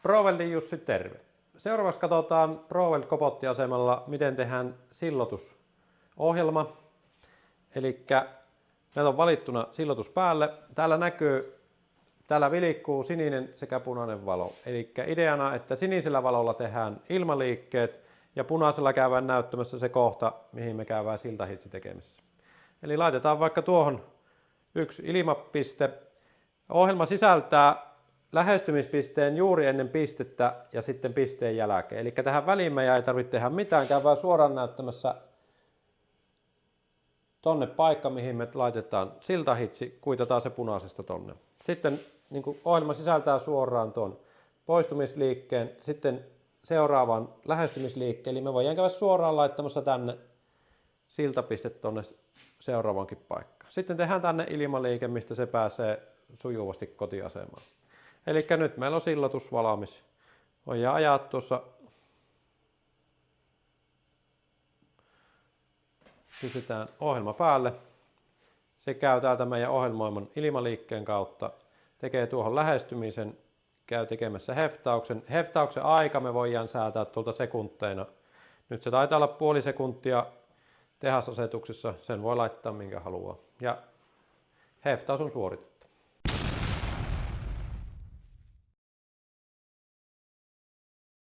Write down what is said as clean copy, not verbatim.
ProWeldin Jussi, terve. Seuraavaksi katsotaan ProWeld Kobottiasemalla, miten tehdään sillotusohjelma. Eli meillä on valittuna sillotus päälle. Täällä vilkkuu sininen sekä punainen valo. Eli ideana, että sinisellä valolla tehdään ilmaliikkeet ja punaisella käydään näyttämässä se kohta, mihin me käydään siltahitsi tekemässä. Eli laitetaan vaikka tuohon yksi ilmapiste. Ohjelma sisältää lähestymispisteen juuri ennen pistettä ja sitten pisteen jälkeen. Eli tähän väliin meidän ei tarvitse tehdä mitään, käydään suoraan näyttämässä tonne paikka, mihin me laitetaan siltahitsi, kuitataan se punaisesta tonne. Sitten niin kuin ohjelma sisältää suoraan tuon poistumisliikkeen, sitten seuraavan lähestymisliikkeen, eli me voidaan käydä suoraan laittamassa tänne siltapiste tonne seuraavankin paikkaan. Sitten tehdään tänne ilmaliike, mistä se pääsee sujuvasti kotiasemaan. Eli nyt meillä on sillotus valmis. Voidaan ajaa tuossa, pistetään ohjelma päälle. Se käy täältä meidän ohjelmoiman ilmaliikkeen kautta, tekee tuohon lähestymisen, käy tekemässä heftauksen. Heftauksen aika me voidaan säätää tuolta sekunteina. Nyt se taitaa olla puoli sekuntia tehasasetuksessa, sen voi laittaa minkä haluaa. Ja heftaus on suoritettu.